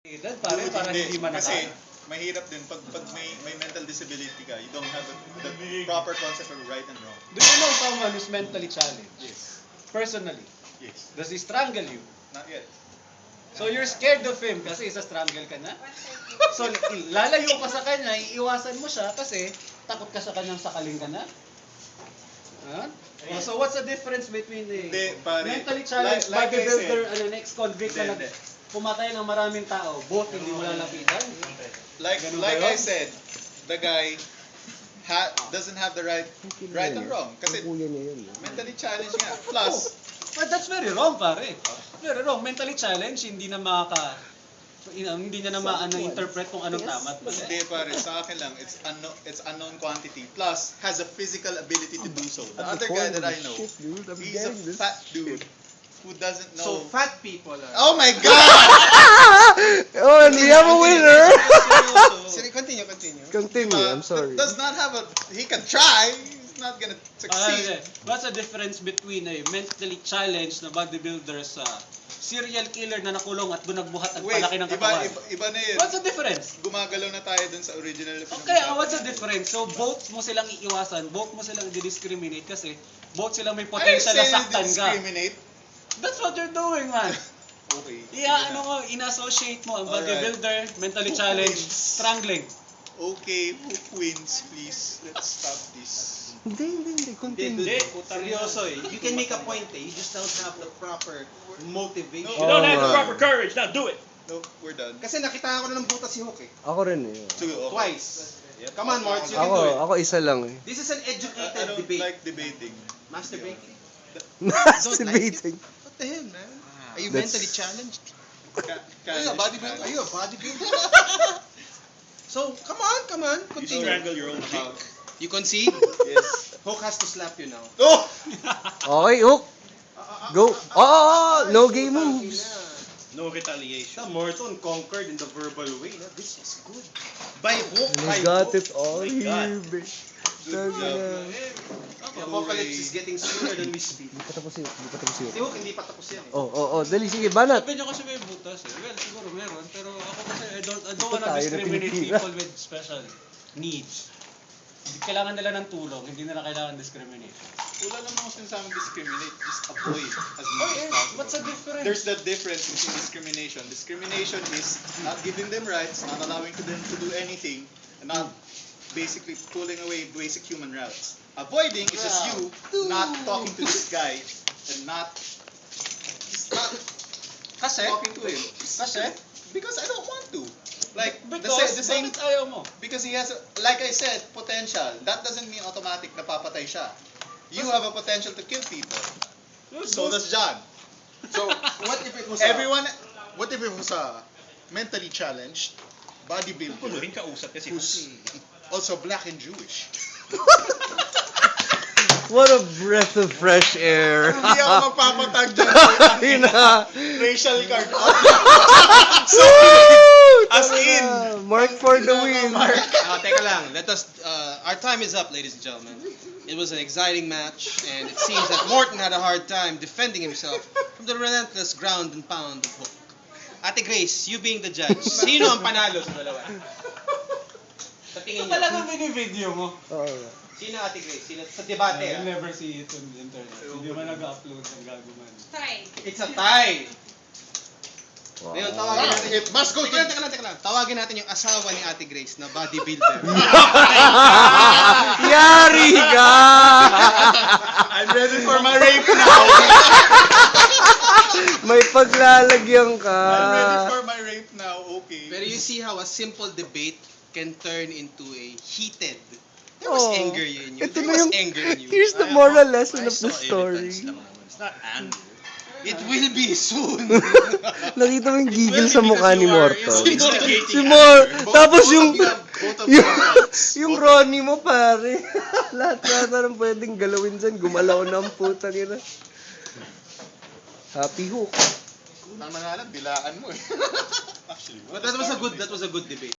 Edad, pare, para hindi manaka. Kasi mahirap din pag may mental disability ka, you don't have the proper concept of right and wrong. Do you know someone who's mentally challenged? Yes. Personally. Yes. Does he strangle you? Not yet. So you're scared of him kasi isa-strangle ka na? So lalayo ka sa kanya, iiwasan mo siya kasi takot ka sa kanyang sakaling ka na? Huh? Oh, so what's the difference between the Hindi, pare. mentally challenged Like I bodybuilder said- and an ex-convict na Hindi. pumatay ng maraming tao? Both hindi mo lalapitan? Like Ganun like ba I yun? said, the guy doesn't have the right and wrong. Kasi Kuya niya yun. mentally challenged nga. Plus, But that's very wrong, pare. Very wrong. Mentally challenged, hindi na hindi niya na ma-interpret kung anong tama at mali. hindi pare, sa akin lang, it's unknown quantity. Plus, has a physical ability to do so. The other guy that I know, Shit, dude. I'm he's a getting this. fat dude who doesn't know. So fat people are. Oh my God! Oh, and we have a winner! Sorry, continue. Continue, I'm sorry. Does not have a. He can try. He's not gonna succeed. What's the difference between a mentally challenged na bodybuilder sa serial killer na nakulong at bunagbuhat at Wait, palaki ng iba, katawan? iba na yun. What's the difference? Gumagalaw na tayo dun sa original na Okay, what's the difference? So both mo silang iiwasan, both mo silang i-discriminate kasi both silang may potential na saktan ka. Discriminate. That's what you're doing, man. Okay. In-associate mo ang Alright. bodybuilder, mentally Who challenged, wins? strangling. Okay, who wins, please? Let's stop this. Hindi. Continue. Seryoso eh. You can make a point eh. You just don't have the proper motivation. You don't have the proper courage, now do it! No, we're done. Kasi nakita ko na ng butas si Hook eh. Ako rin eh. Sige, okay. Twice. Come on, Mark. You can do it. Ako isa lang eh. This is an I educated don't debate. like debating. Masturbating. Masturbating. What the hell, man? Are you That's- mentally challenged? Are you a bodybuilder? Are you a bodybuilder? So, come on. You Continue. strangle your own dick. You concede? Yes. Hook has to slap you now. Oh! Okay, Hook. Go. Oh, no game moves. No retaliation. The Morton conquered in the verbal way. This is good. By hook, And by he got hook. it all My God. here, bitch. Good job. The apocalypse is getting sooner than we speak. Hindi pa tapos yun. Si Hook, hindi pa tapos yan eh. Oh. Dali, sige, banat. Sabi niyo kasi may butas eh. Well, siguro meron. Pero ako kasi, I don't Ito wanna tayo na discriminate Pilipina. people with special needs. Kailangan nila ng tulong, hindi nila kailangan discrimination. Wala namang sinasabing discriminate. Just avoid as much Oh, as yes. possible. What's the difference? There's that difference between discrimination. Discrimination is not giving them rights, not allowing them to do anything, and not basically pulling away basic human rights. Avoiding is just you not talking to this guy and not Kasi? talking to him. Kasi? Because I don't want to. Like Because, the same bakit ayaw mo? because he has like I said potential. That doesn't mean automatic na papatay siya. You have a potential to kill people. So does John. So, what if it was What if it was a mentally challenged bodybuilder Puno rin kausap kasi. who's also black and Jewish? What a breath of fresh air. Hindi ako magpapatag dyan. Ayun na. Racial card. As in. Mark for the win. Teka lang. Let us. Our time is up, ladies and gentlemen. It was an exciting match, and it seems that Morton had a hard time defending himself from the relentless ground and pound of Hook. Ate Grace, you being the judge, sino ang panalo sa dalawa? Sa tingin niyo? Talagang video mo. Oo. Sino Ate Grace? Sino sa debate? I never see it on the internet. Hindi man nag-upload ng gago man. It's a tie. Ngayon, tawagin natin. It must go to. Teka lang. Tawagin natin yung asawa ni Ate Grace na bodybuilder. Yari ka! I'm ready for my rape now. May paglalagyan ka. I'm ready for my rape now. Okay. Pero you see how a simple debate can turn into a heated. There was Oh. anger in you. Ito There na was yung, anger in you. here's the moral lesson of the story. It's not anger. It will be soon. Nakita mo yung gigil sa mukha ni Morton. Instigating Si Mor, tapos yung, Both of yung, you. yung Ronnie mo pare. Lahat ng pwedeng galawin dyan, gumalaw na ang putang ina. Happy Hook. Nang nangalan, bilaan mo eh. Actually, But that was a good debate.